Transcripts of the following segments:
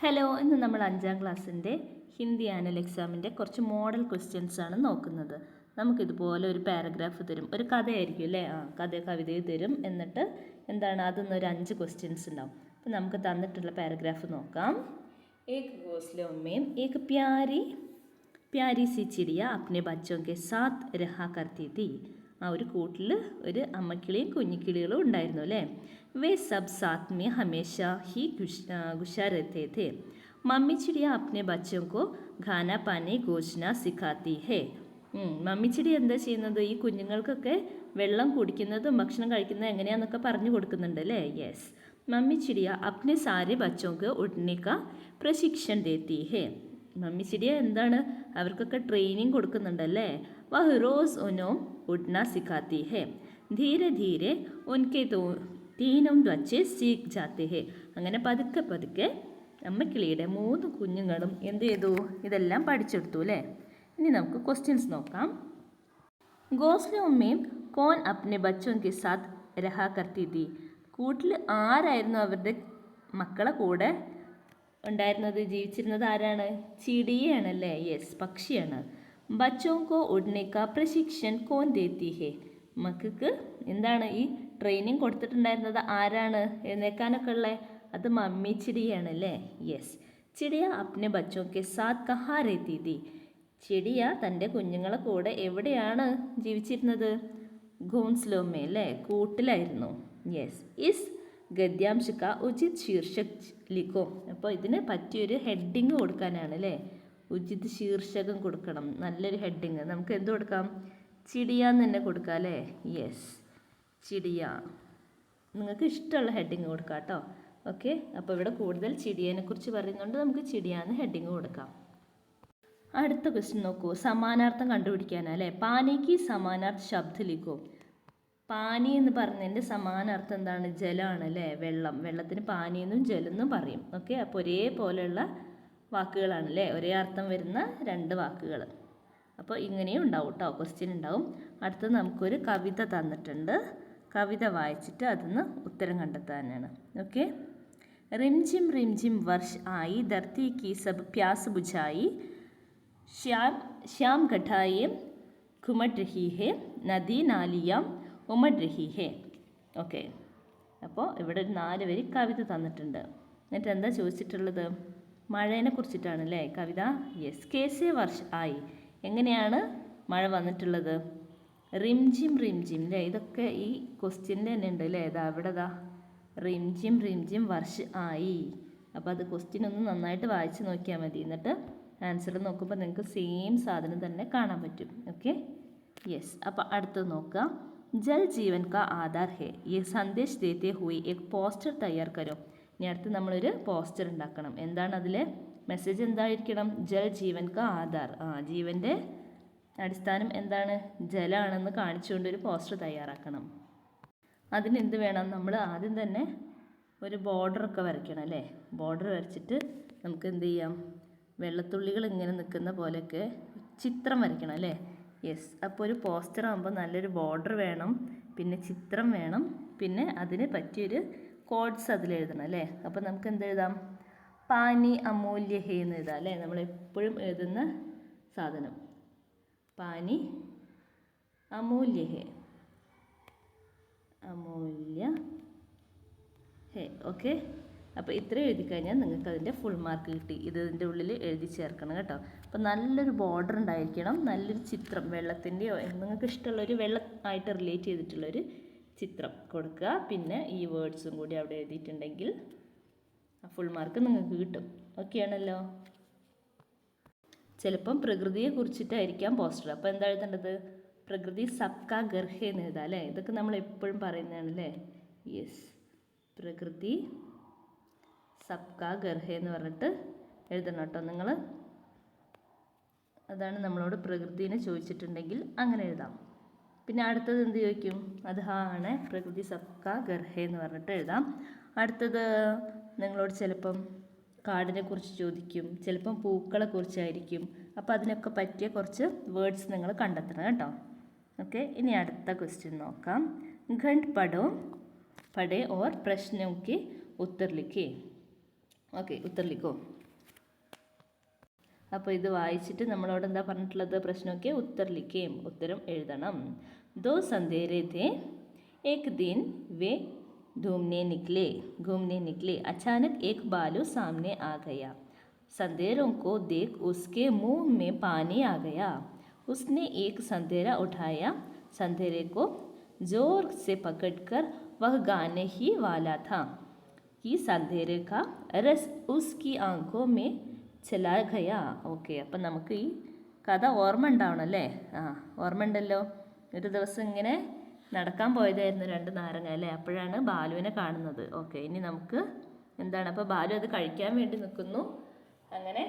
Hello, ഇന്ന് നമ്മൾ 5ാം ക്ലാസ്സിൻ്റെ ഹിന്ദി ആനുവൽ എക്സാമിൻ്റെ കുറച്ച് മോഡൽ ക്വസ്റ്റ്യൻസ് ആണ് നോക്കുന്നത്. നമുക്കിതുപോലെ ഒരു പാരഗ്രാഫ് തരും, ഒരു കഥയായിരിക്കും അല്ലേ, കവിതയിൽ തരും. എന്നിട്ട് എന്താണ് അതൊന്നൊരു 5 ക്വസ്റ്റ്യൻസ് ഉണ്ടാവും. അപ്പോൾ നമുക്ക് തന്നിട്ടുള്ള പാരഗ്രാഫ് നോക്കാം. ഏക് ഘോസ്ലെ മേം ഏക് പ്യാരി സി ചിടിയ അപ്നെ ബച്ചോं के साथ रहा करती थी. ഒരു കൂട്ടിൽ ഒരു അമ്മക്കിളിയും കുഞ്ഞിക്കിളികളും ഉണ്ടായിരുന്നു അല്ലേ. വേ സബ് സാത്ത് മേ ഹമേശ ഹി ഖുശാ രഹത്തെ थे. മമ്മി ചിടിയ അപ്നെ ബച്ചോं को ഖാന പാനി ഘോഷന സിഖാത്തി ഹേ. മമ്മി ചിടി എന്താ ചെയ്യുന്നത്, ഈ കുഞ്ഞുങ്ങൾക്കൊക്കെ വെള്ളം കുടിക്കുന്നതും ഭക്ഷണം കഴിക്കുന്നതും എങ്ങനെയാണെന്നൊക്കെ പറഞ്ഞു കൊടുക്കുന്നുണ്ട് അല്ലേ. യെസ്, മമ്മി ചിടിയ അപ്നെ സാരെ ബച്ചോं को उड़ने का प्रशिक्षण देती है. മമ്മി ചിടിയ എന്താണ് അവർക്കൊക്കെ ട്രെയിനിങ് കൊടുക്കുന്നുണ്ടല്ലേ. വഹ് റോസ് ഉനോം ഉഡ്ന സിഖാത്തി ഹേ. ധീരെ ധീരെ ഉൻകെ തീനും ത്വച്ച് സീഖ് ജാത്തെ ഹേ. അങ്ങനെ പതുക്കെ പതുക്കെ അമ്മക്കിളിയുടെ 3 കുഞ്ഞുങ്ങളും എന്ത് ചെയ്തു, ഇതെല്ലാം പഠിച്ചെടുത്തു അല്ലേ. ഇനി നമുക്ക് ക്വസ്റ്റ്യൻസ് നോക്കാം. ഘോസ്ലെ ഉമ്മയും കോൻ അപ്നെ ബച്ചോं के साथ रहा करती थी. കൂട്ടിൽ ആരായിരുന്നു അവരുടെ മക്കളെ കൂടെ ഉണ്ടായിരുന്നത്, ജീവിച്ചിരുന്നത് ആരാണ്? ചിടിയാണല്ലേ. യെസ്, പക്ഷിയാണ്. ബച്ചോं को उड़ने का प्रशिक्षण कौन देती है. മക്കൾക്ക് എന്താണ് ഈ ട്രെയിനിങ് കൊടുത്തിട്ടുണ്ടായിരുന്നത് ആരാണ്, എഴുന്നേൽക്കാനൊക്കെ ഉള്ളത്? അത് മമ്മി ചിടിയാണല്ലേ. യെസ്. ചിടിയ അപ്നെ ബച്ചോं के साथ कहाँ रहती थी. ചിടിയ തൻ്റെ കുഞ്ഞുങ്ങളെ കൂടെ എവിടെയാണ് ജീവിച്ചിരുന്നത്? ഘോൻസ്ലെ മേ അല്ലേ, കൂട്ടിലായിരുന്നു. യെസ്. ഇസ് ഗദ്യാംശ കാ ഉചിത് ശീർഷക് ലിഖോ. അപ്പോൾ ഇതിന് പറ്റിയൊരു ഹെഡിങ് കൊടുക്കാനാണ് അല്ലേ. ഉചിത് ശീർഷകം കൊടുക്കണം, നല്ലൊരു ഹെഡിങ്. നമുക്ക് എന്ത് കൊടുക്കാം? ചിടിയാന്ന് തന്നെ കൊടുക്കാം അല്ലേ. യെസ്, ചിടിയ. നിങ്ങൾക്ക് ഇഷ്ടമുള്ള ഹെഡിങ് കൊടുക്കാം കേട്ടോ. ഓക്കെ, അപ്പോൾ ഇവിടെ കൂടുതൽ ചിടിയനെ കുറിച്ച് പറയുന്നുണ്ട്, നമുക്ക് ചിടിയാന്ന് ഹെഡിങ് കൊടുക്കാം. അടുത്ത ക്വസ്റ്റ്യൻ നോക്കൂ. സമാനാർത്ഥം കണ്ടുപിടിക്കാനാ അല്ലേ. പാനിക്ക് സമാനാർത്ഥ ശബ്ദ ലിഖോ. പാനി എന്ന് പറഞ്ഞതിൻ്റെ സമാനാർത്ഥം എന്താണ്? ജലമാണ് അല്ലേ, വെള്ളം. വെള്ളത്തിന് പാനി എന്നും ജലം എന്നും പറയും. ഓക്കെ, അപ്പോൾ ഒരേപോലെയുള്ള വാക്കുകളാണ് അല്ലേ, ഒരേ അർത്ഥം വരുന്ന 2 വാക്കുകൾ. അപ്പോൾ ഇങ്ങനെയും ഉണ്ടാവും കേട്ടോ, ക്വസ്റ്റ്യൻ ഉണ്ടാവും. അടുത്തത് നമുക്കൊരു കവിത തന്നിട്ടുണ്ട്, കവിത വായിച്ചിട്ട് അതിന്ന് ഉത്തരം കണ്ടെത്താനാണ്. ഓക്കെ. റിംജിം റിംജിം വർഷ് ആയി ധർത്തി കി സബ് പ്യാസ് ബുझായി ശ്യാം ഘട്ടായേം ഘുമട് രഹി ഹേ നദി നാലിയാം ഉമട് രഹി ഹേ. ഓക്കെ, അപ്പോൾ ഇവിടെ ഒരു 4 വരി കവിത തന്നിട്ടുണ്ട്. എന്നിട്ട് എന്താ ചോദിച്ചിട്ടുള്ളത്? മഴേനെ കുറിച്ചിട്ടാണ് അല്ലേ കവിത. യെസ്. കേസേ വർഷ് ആയി, എങ്ങനെയാണ് മഴ വന്നിട്ടുള്ളത്? റിംജിം റിംജിം അല്ലേ, ഇതൊക്കെ ഈ ക്വസ്റ്റ്യനിൽ തന്നെ ഉണ്ട് അല്ലേ. ഇതാ ഇവിടെ റിംജിം റിംജിം വർഷ് ആയി. അപ്പോൾ അത് ക്വസ്റ്റ്യൻ ഒന്ന് നന്നായിട്ട് വായിച്ച് നോക്കിയാൽ മതി. എന്നിട്ട് ആൻസർ നോക്കുമ്പോൾ നിങ്ങൾക്ക് സെയിം സാധനം തന്നെ കാണാൻ പറ്റും. ഓക്കെ. യെസ്. അപ്പോൾ അടുത്തത് നോക്കുക. ജൽ ജീവൻ കാ ആധാർ ഹേ യേ സന്ദേശ് ദേത്തെ ഹുയി എക് പോസ്റ്റർ തയ്യാർ കരോ. ഇനി അടുത്ത് നമ്മളൊരു പോസ്റ്റർ ഉണ്ടാക്കണം. എന്താണ് അതിലെ മെസ്സേജ്? എന്തായിരിക്കണം? ജൽ ജീവൻ കാ ആധാർ. ജീവൻ്റെ അടിസ്ഥാനം എന്താണ്? ജലമാണെന്ന് കാണിച്ചുകൊണ്ടൊരു പോസ്റ്റർ തയ്യാറാക്കണം. അതിനെന്ത് വേണം? നമ്മൾ ആദ്യം തന്നെ ഒരു ബോർഡറൊക്കെ വരയ്ക്കണം അല്ലേ. ബോർഡർ വരച്ചിട്ട് നമുക്ക് എന്ത് ചെയ്യാം? വെള്ളത്തുള്ളികൾ ഇങ്ങനെ നിൽക്കുന്ന പോലെയൊക്കെ ചിത്രം വരയ്ക്കണം അല്ലേ. യെസ്. അപ്പോൾ ഒരു പോസ്റ്റർ ആകുമ്പോൾ നല്ലൊരു ബോർഡർ വേണം, പിന്നെ ചിത്രം വേണം, പിന്നെ അതിന് പറ്റിയൊരു കോഡ്സ് അതിലെഴുതണം അല്ലേ. അപ്പോൾ നമുക്ക് എന്ത് എഴുതാം? പാനി അമൂല്യ ഹേ എന്ന് എഴുതാം അല്ലേ. നമ്മളെപ്പോഴും എഴുതുന്ന സാധനം പാനി അമൂല്യ ഹേ, അമൂല്യ ഹേ. ഓക്കെ, അപ്പോൾ ഇത്രയും എഴുതി കഴിഞ്ഞാൽ നിങ്ങൾക്ക് അതിൻ്റെ ഫുൾ മാർക്ക് കിട്ടി. ഇതിൻ്റെ ഉള്ളിൽ എഴുതി ചേർക്കണം കേട്ടോ. അപ്പോൾ നല്ലൊരു ബോർഡർ ഉണ്ടായിരിക്കണം, നല്ലൊരു ചിത്രം, വെള്ളത്തിൻ്റെയോ നിങ്ങൾക്ക് ഇഷ്ടമുള്ളൊരു വെള്ളമായിട്ട് റിലേറ്റ് ചെയ്തിട്ടുള്ളൊരു ചിത്രം കൊടുക്കുക. പിന്നെ ഈ വേർഡ്സും കൂടി അവിടെ എഴുതിയിട്ടുണ്ടെങ്കിൽ ഫുൾ മാർക്ക് നിങ്ങൾക്ക് കിട്ടും. ഓക്കെ ആണല്ലോ. ചിലപ്പം പ്രകൃതിയെ കുറിച്ചിട്ടായിരിക്കാം പോസ്റ്റർ. അപ്പോൾ എന്താ എഴുതേണ്ടത്? പ്രകൃതി സബ്കാ ഘർ ഹേ എന്ന് എഴുതാം അല്ലേ. ഇതൊക്കെ നമ്മൾ എപ്പോഴും പറയുന്നതാണ് അല്ലേ. യെസ്, പ്രകൃതി സബ്കാ ഘർ ഹേ എന്ന് പറഞ്ഞിട്ട് എഴുതണം കേട്ടോ നിങ്ങൾ. അതാണ് നമ്മളോട് പ്രകൃതിനെ ചോദിച്ചിട്ടുണ്ടെങ്കിൽ അങ്ങനെ എഴുതാം. പിന്നെ അടുത്തത് എന്ത് ചോദിക്കും? അത് ആണ് പ്രകൃതി സബ്കാ ഘർ ഹേ എന്ന് പറഞ്ഞിട്ട് എഴുതാം. അടുത്തത് നിങ്ങളോട് ചിലപ്പം കാടിനെ കുറിച്ച് ചോദിക്കും, ചിലപ്പം പൂക്കളെ കുറിച്ചായിരിക്കും. അപ്പോൾ അതിനൊക്കെ പറ്റിയ കുറച്ച് വേർഡ്സ് നിങ്ങൾ കണ്ടെത്തണം കേട്ടോ. ഓക്കെ, ഇനി അടുത്ത ക്വസ്റ്റ്യൻ നോക്കാം. ഖണ്ഡ് പഠോ പഠേ ഓർ പ്രശ്നോं के उत्तर लिखे. ഓക്കെ, ഉത്തർ ലിഖോ. അപ്പോൾ ഇത് വായിച്ചിട്ട് നമ്മളോട് എന്താ പറഞ്ഞിട്ടുള്ളത്? പ്രശ്നമൊക്കെ ഉത്തർ ലിഖേം, ഉത്തരം എഴുതണം. ദോ സന്ദേരെ थे एक दिन वे घूमने निकले अचानक एक बालू सामने आ गया संदेरों को देख उसके मुंह में पानी आ गया उसने एक संदेरा उठाया संदेरे को जोर से पकड़कर वह गाने ही वाला था कि संदेरे का रस उसकी आंखों में चला गया. ഓക്കെ, അപ്പം നമുക്ക് ഈ കഥ ഓർമ്മ ഉണ്ടാവണം അല്ലേ? ഓർമ്മ ഉണ്ടല്ലോ. ഒരു ദിവസം ഇങ്ങനെ നടക്കാൻ പോയതായിരുന്നു 2 നാരങ്ങ അല്ലേ? അപ്പോഴാണ് ബാലുവിനെ കാണുന്നത്. ഓക്കെ, ഇനി നമുക്ക് എന്താണ്? അപ്പോൾ ബാലു അത് കഴിക്കാൻ വേണ്ടി നിൽക്കുന്നു. അങ്ങനെ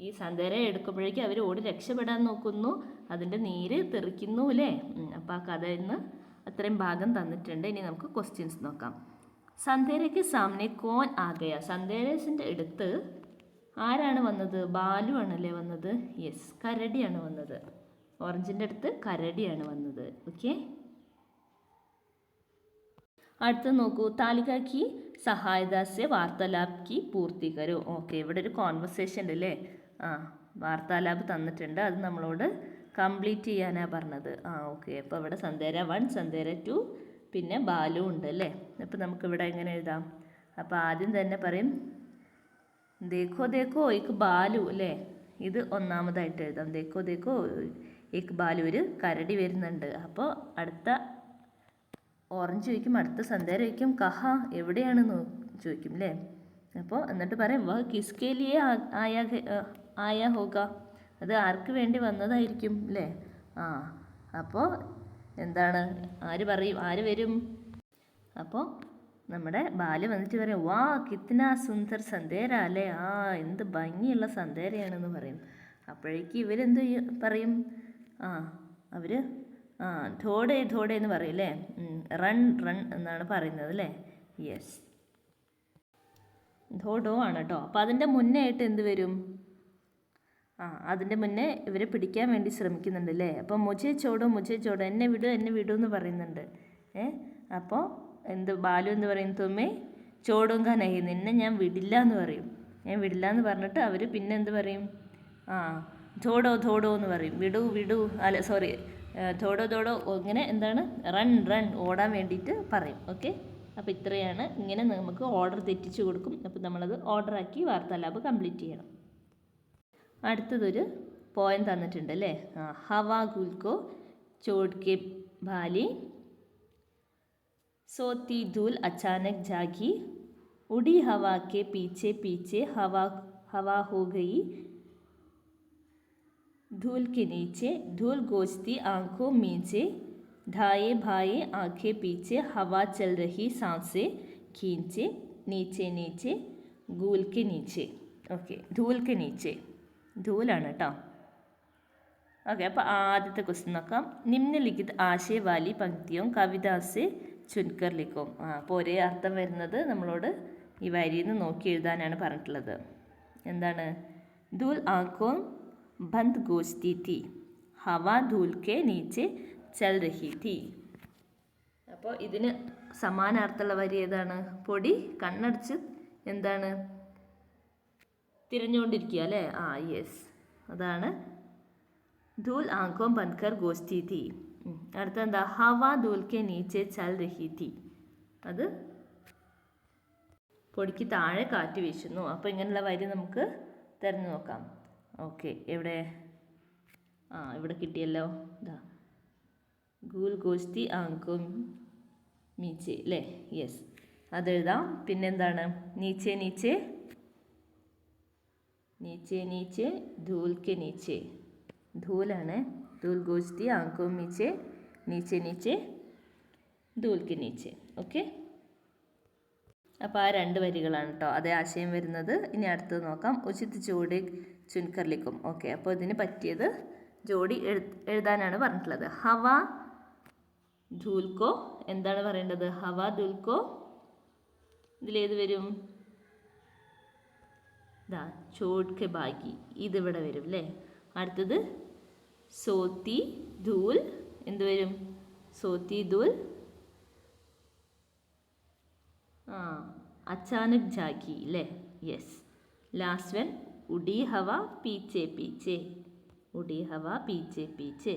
ഈ സന്ദേര എടുക്കുമ്പോഴേക്കും അവർ ഓടി രക്ഷപ്പെടാൻ നോക്കുന്നു. അതിൻ്റെ നീര് തെറിക്കുന്നു അല്ലേ? അപ്പോൾ ആ കഥയിൽ നിന്ന് അത്രയും ഭാഗം തന്നിട്ടുണ്ട്. ഇനി നമുക്ക് ക്വസ്റ്റ്യൻസ് നോക്കാം. സന്ദേരയ്ക്ക് സാമനെ കോൻ ആകയ. സന്ദേരസിൻ്റെ അടുത്ത് ആരാണ് വന്നത്? ബാലു ആണല്ലേ വന്നത്? യെസ്, കരടിയാണ് വന്നത്. ഓറഞ്ചിൻ്റെ അടുത്ത് കരടിയാണ് വന്നത്. ഓക്കെ, അടുത്ത് നോക്കൂ. താലികാക്കി സഹായദാസ്യ വാർത്താലാപ്കി പൂർത്തി കരോ. ഓക്കെ, ഇവിടെ ഒരു കോൺവെർസേഷൻ ഉണ്ട് അല്ലേ? വാർത്താലാപ് തന്നിട്ടുണ്ട്. അത് നമ്മളോട് കംപ്ലീറ്റ് ചെയ്യാനാണ് പറഞ്ഞത്. ഓക്കെ, അപ്പോൾ ഇവിടെ സന്ദേര 1, സന്ദേര 2, പിന്നെ ബാലു ഉണ്ട് അല്ലേ? അപ്പോൾ നമുക്കിവിടെ എങ്ങനെ എഴുതാം? അപ്പോൾ ആദ്യം തന്നെ പറയും ദേഖോ ദേഖോ ഏക് ബാലു അല്ലേ? ഇത് ഒന്നാമതായിട്ട് എഴുതാം. ദേഖോ ദേഖോ ഏക് ബാലു, ഒരു കരടി വരുന്നുണ്ട്. അപ്പോൾ അടുത്ത ഓറഞ്ച് ചോദിക്കും, അടുത്ത സന്ദേര ചോദിക്കും കഹ, എവിടെയാണെന്ന് ചോദിക്കും അല്ലേ? അപ്പോൾ എന്നിട്ട് പറയും വഹ് കിസ്കെ ലിയെ ആയാ ഹോഗ, അത് ആർക്ക് വേണ്ടി വന്നതായിരിക്കും അല്ലേ? അപ്പോൾ എന്താണ്? ആര് വരും? അപ്പോൾ നമ്മുടെ ബാലു വന്നിട്ട് പറയും വാ കിത്ന സുന്ദർ സന്ദേര അല്ലേ? എന്ത് ഭംഗിയുള്ള സന്ദേരയാണെന്ന് പറയും. അപ്പോഴേക്ക് ഇവരെന്ത് പറയും? അവർ ധോടെ ധോടെ എന്ന് പറയും അല്ലേ? റൺ റൺ എന്നാണ് പറയുന്നത് അല്ലേ? യെസ്, ധോഡോ ആണ് കേട്ടോ. അപ്പോൾ അതിൻ്റെ മുന്നേ ആയിട്ട് എന്ത് വരും? അതിൻ്റെ മുന്നേ ഇവരെ പിടിക്കാൻ വേണ്ടി ശ്രമിക്കുന്നുണ്ട് അല്ലേ? അപ്പോൾ മുജേ ചോടോ എന്നെ വിടൂ എന്ന് പറയുന്നുണ്ട്. അപ്പോൾ ബാലു എന്ന് പറയും തുമ്മേ ചോടുങ്ക നഹി, നിന്നെ ഞാൻ വിടില്ല എന്ന് പറയും. വിടില്ല എന്ന് പറഞ്ഞിട്ട് അവർ പിന്നെ എന്ത് പറയും? ധോഡോ എന്ന് പറയും. വിടൂ അല്ല സോറി, ധോഡോ ഇങ്ങനെ എന്താണ്? റൺ ഓടാൻ വേണ്ടിയിട്ട് പറയും. ഓക്കെ, അപ്പോൾ ഇത്രയാണ്. ഇങ്ങനെ നമുക്ക് ഓർഡർ തെറ്റിച്ച് കൊടുക്കും. അപ്പോൾ നമ്മളത് ഓർഡറാക്കി വാർത്താലാപ് കംപ്ലീറ്റ് ചെയ്യണം. അടുത്തതൊരു പോയം തന്നിട്ടുണ്ട് അല്ലേ? ഹവാ ഗുൽക്കോ ചോട് കെ ഭാലി सोती धूल अचानक जागी उड़ी हवा के पीछे पीछे हवा हो गई धूल के नीचे धूल गोचती आंखों नीचे ढाए भाए आंखें पीछे हवा चल रही सांसें खींचे नीचे नीचे गूल के नीचे. ഓക്കെ, ധൂൽ के नीचे, ധൂലാണ് കേട്ടോ. ഓക്കെ, അപ്പോൾ ആദ്യത്തെ ക്വസ്റ്റ്യൻ നോക്കാം. നിമ്നലിഖിത് ആശയ വാലി പങ്ക്തിയും കവിതാസെ ചുൻകർ ലിഖും. അപ്പോൾ ഒരേ അർത്ഥം വരുന്നത് നമ്മളോട് ഈ വരിയിൽ നിന്ന് നോക്കി എഴുതാനാണ് പറഞ്ഞിട്ടുള്ളത്. എന്താണ്? ധൂൽ ആങ്കോം ബന്ദ് ഗോസ്തി തീ ഹവ ധൂൽ കെ നീച്ചെ ചൽ രഹി തീ. അപ്പോൾ ഇതിന് സമാനാർത്ഥമുള്ള വരി ഏതാണ്? പൊടി കണ്ണടച്ച് എന്താണ് തിരഞ്ഞുകൊണ്ടിരിക്കുക അല്ലേ? യെസ്, അതാണ് ധൂൽ ആങ്കോം ബന്ദ് കർ ഗോസ്തി തീ. അടുത്ത എന്താ? ഹവ ധൂൽ കെ നീച്ചെ ചൽ രഹി തീ, അത് പൊടിക്ക് താഴെ കാറ്റ് വീശുന്നു. അപ്പോൾ ഇങ്ങനെയുള്ള വരി നമുക്ക് തിരഞ്ഞു നോക്കാം. ഓക്കെ, എവിടെ? ഇവിടെ കിട്ടിയല്ലോ. ഇതാ ഗൂൽ ഗോസ്തി ആങ്കോ മീച്ചെ അല്ലേ? യെസ്, അതെഴുതാം. പിന്നെന്താണ്? നീച്ചെ നീച്ചെ നീച്ചെ നീച്ചെ ധൂൽ കെ നീച്ചെ, ധൂലാണ്. ധൂൽ ഗോസ്തി ആങ്കോ മീച്ചെ നീച്ചെ നീച്ചെ ധൂൽ കെ നീച്ചെ. ഓക്കെ, അപ്പോൾ ആ 2 വരികളാണ് കേട്ടോ അതേ ആശയം വരുന്നത്. ഇനി അടുത്തത് നോക്കാം. ഉചിത് ജോഡി ചുൻകർ ലിഖും. ഓക്കെ, അപ്പോൾ ഇതിന് പറ്റിയത് ജോഡി എഴുതാനാണ് പറഞ്ഞിട്ടുള്ളത്. ഹവ ധൂൽക്കോ എന്താണ് പറയേണ്ടത്? ഹവ ധൂൽക്കോ ഇതിലേത് വരും? ചോട് കെ ബാഗി, ഇതിവിടെ വരും അല്ലേ? അടുത്തത് സോത്തി ധൂൽ എന്ത് വരും? സോത്തി ധൂൽ അച്ചാനക് ജാഗി അല്ലേ? യെസ്. ലാസ്റ്റ് വൺ ഉഡി ഹവ പീച്ചെ പീച്ചെ. ഉഡി ഹവ പീച്ചെ പീച്ചെ.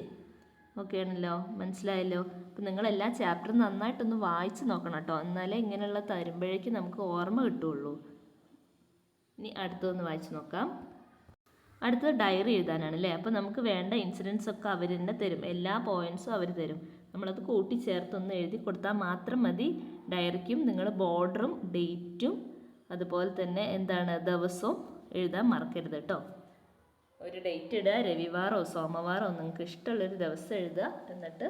ഓക്കെ ആണല്ലോ, മനസ്സിലായല്ലോ. അപ്പം നിങ്ങളെല്ലാ ചാപ്റ്ററും നന്നായിട്ടൊന്ന് വായിച്ച് നോക്കണം കേട്ടോ, എന്നാലേ ഇങ്ങനെയുള്ള തരുമ്പോഴേക്കും നമുക്ക് ഓർമ്മ കിട്ടുള്ളൂ. ഇനി അടുത്തൊന്ന് വായിച്ച് നോക്കാം. അടുത്തത് ഡയറി എഴുതാനാണ് അല്ലേ. അപ്പോൾ നമുക്ക് വേണ്ട ഇൻസിഡൻസ് ഒക്കെ അവർ തന്നെ തരും, എല്ലാ പോയിൻറ്സും അവർ തരും. നമ്മളത് കൂട്ടിച്ചേർത്തൊന്ന് എഴുതി കൊടുത്താൽ മാത്രം മതി. ഡയറിക്കും നിങ്ങൾ ബോർഡറും ഡേറ്റും അതുപോലെ തന്നെ എന്താണ് ദിവസവും എഴുതാൻ മറക്കരുത് കേട്ടോ. ഒരു ഡേറ്റ് ഇടുക, രവിവാരോ സോമവാരോ നിങ്ങൾക്ക് ഇഷ്ടമുള്ളൊരു ദിവസം എഴുതുക. എന്നിട്ട്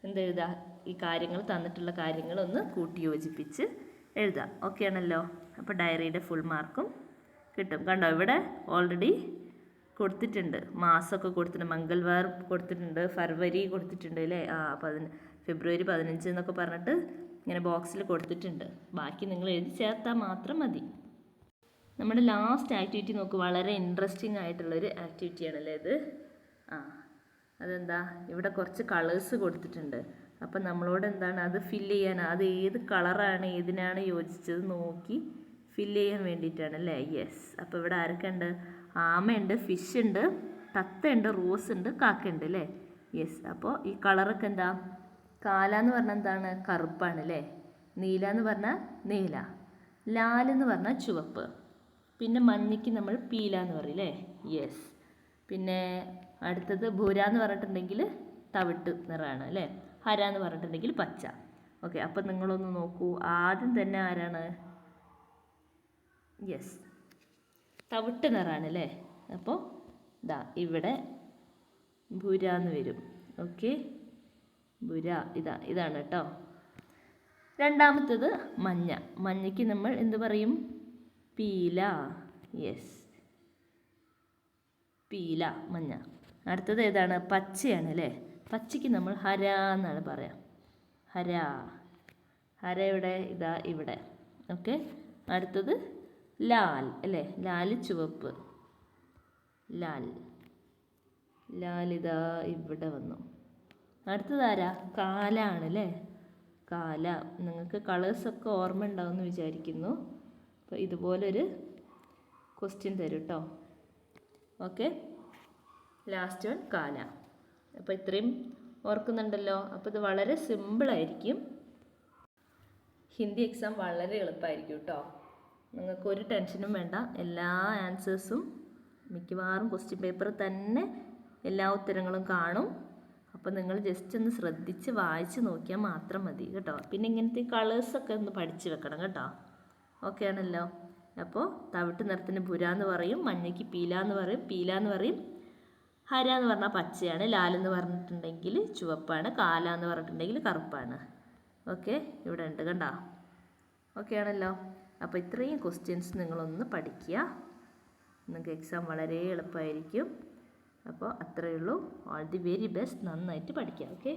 എന്തെഴുതുക, ഈ കാര്യങ്ങൾ തന്നിട്ടുള്ള കാര്യങ്ങളൊന്ന് കൂട്ടി യോജിപ്പിച്ച് എഴുതുക. ഓക്കെ ആണല്ലോ. അപ്പോൾ ഡയറിയുടെ ഫുൾ മാർക്കും കിട്ടും. കണ്ടോ, ഇവിടെ ഓൾറെഡി കൊടുത്തിട്ടുണ്ട്, മാസമൊക്കെ കൊടുത്തിട്ടുണ്ട്. മംഗൾവാർ കൊടുത്തിട്ടുണ്ട്, ഫെബ്രുവരി കൊടുത്തിട്ടുണ്ട് അല്ലേ. ഫെബ്രുവരി 15 എന്നൊക്കെ പറഞ്ഞിട്ട് ഇങ്ങനെ ബോക്സിൽ കൊടുത്തിട്ടുണ്ട്. ബാക്കി നിങ്ങൾ എഴുതി ചേർത്താൽ മാത്രം മതി. നമ്മുടെ ലാസ്റ്റ് ആക്ടിവിറ്റി നോക്കൂ, വളരെ ഇൻട്രസ്റ്റിംഗ് ആയിട്ടുള്ളൊരു ആക്ടിവിറ്റിയാണല്ലേ ഇത്. അതെന്താ, ഇവിടെ കുറച്ച് കളേഴ്സ് കൊടുത്തിട്ടുണ്ട്. അപ്പം നമ്മളോട് എന്താണ് അത് ഫില്ല് ചെയ്യാൻ, അത് ഏത് കളറാണ് ഏതിനാണ് യോജിച്ചത് നോക്കി ഫില്ല് ചെയ്യാൻ വേണ്ടിയിട്ടാണ് അല്ലേ. യെസ്. അപ്പോൾ ഇവിടെ ആരൊക്കെ ഉണ്ട്? ആമയുണ്ട്, ഫിഷ് ഉണ്ട്, തത്തയുണ്ട്, റോസ് ഉണ്ട്, കാക്കയുണ്ട് അല്ലേ. യെസ്. അപ്പോൾ ഈ കളറൊക്കെ എന്താ, കാല എന്ന് പറഞ്ഞാൽ എന്താണ്, കറുപ്പാണ് അല്ലേ. നീല എന്ന് പറഞ്ഞാൽ നീല, ലാലെന്ന് പറഞ്ഞാൽ ചുവപ്പ്, പിന്നെ മഞ്ഞയ്ക്ക് നമ്മൾ പീല എന്ന് പറയും അല്ലേ. യെസ്. പിന്നെ അടുത്തത് ഭൂര എന്ന് പറഞ്ഞിട്ടുണ്ടെങ്കിൽ തവിട്ട് നിറമാണ് അല്ലേ. ഹര എന്ന് പറഞ്ഞിട്ടുണ്ടെങ്കിൽ പച്ച. ഓക്കെ. അപ്പം നിങ്ങളൊന്ന് നോക്കൂ, ആദ്യം തന്നെ ആരാണ്? യെസ്, തവിട്ട് നിറമാണ് അല്ലേ. അപ്പോൾ ഇവിടെ ഭൂര എന്ന് വരും. ഓക്കെ, ഭൂര ഇതാണ് കേട്ടോ. രണ്ടാമത്തേത് മഞ്ഞ. മഞ്ഞയ്ക്ക് നമ്മൾ എന്ത് പറയും? പീല. യെസ്, പീല, മഞ്ഞ. അടുത്തത് ഏതാണ്? പച്ചയാണ് അല്ലേ. പച്ചയ്ക്ക് നമ്മൾ ഹര എന്നാണ് പറയാം. ഹര. ഹര ഇവിടെ ഇവിടെ. ഓക്കെ. അടുത്തത് ലാൽ അല്ലേ. ലാൽ ചുവപ്പ്. ലാൽ ഇവിടെ വന്നു. അടുത്തത് ആരാ? കാല ആണ് അല്ലേ. കാല. നിങ്ങൾക്ക് കളേഴ്സൊക്കെ ഓർമ്മ ഉണ്ടാവുമെന്ന് വിചാരിക്കുന്നു. അപ്പോൾ ഇതുപോലൊരു ക്വസ്റ്റ്യൻ തരും കേട്ടോ. ഓക്കെ. ലാസ്റ്റ് വൺ കാല. അപ്പോൾ ഇത്രയും ഓർക്കുന്നുണ്ടല്ലോ. അപ്പോൾ ഇത് വളരെ സിമ്പിളായിരിക്കും. ഹിന്ദി എക്സാം വളരെ എളുപ്പമായിരിക്കും കേട്ടോ. നിങ്ങൾക്ക് ഒരു ടെൻഷനും വേണ്ട. എല്ലാ ആൻസേഴ്സും മിക്കവാറും ക്വസ്റ്റ്യൻ പേപ്പർ തന്നെ എല്ലാ ഉത്തരങ്ങളും കാണും. അപ്പോൾ നിങ്ങൾ ജസ്റ്റ് ഒന്ന് ശ്രദ്ധിച്ച് വായിച്ച് നോക്കിയാൽ മാത്രം മതി കേട്ടോ. പിന്നെ ഇങ്ങനത്തെ കളേഴ്സൊക്കെ ഒന്ന് പഠിച്ച് വെക്കണം കേട്ടോ. ഓക്കെ ആണല്ലോ. അപ്പോൾ തവിട്ട് നിറത്തിന് ഭുര എന്ന് പറയും, മഞ്ഞയ്ക്ക് പീല എന്ന് പറയും, പീല എന്ന് പറയും. ഹര എന്ന് പറഞ്ഞാൽ പച്ചയാണ്, ലാലെന്ന് പറഞ്ഞിട്ടുണ്ടെങ്കിൽ ചുവപ്പാണ്, കാല എന്ന് പറഞ്ഞിട്ടുണ്ടെങ്കിൽ കറുപ്പാണ്. ഓക്കെ, ഇവിടെ ഉണ്ട് കണ്ടോ. ഓക്കെ ആണല്ലോ. അപ്പോൾ ഇത്രയും ക്വസ്റ്റ്യൻസ് നിങ്ങളൊന്ന് പഠിക്കുക. നിങ്ങൾക്ക് എക്സാം വളരെ എളുപ്പമായിരിക്കും. അപ്പോൾ അത്രയേ ഉള്ളൂ. All the very best. നന്നായിട്ട് പഠിക്കുക. ഓക്കെ.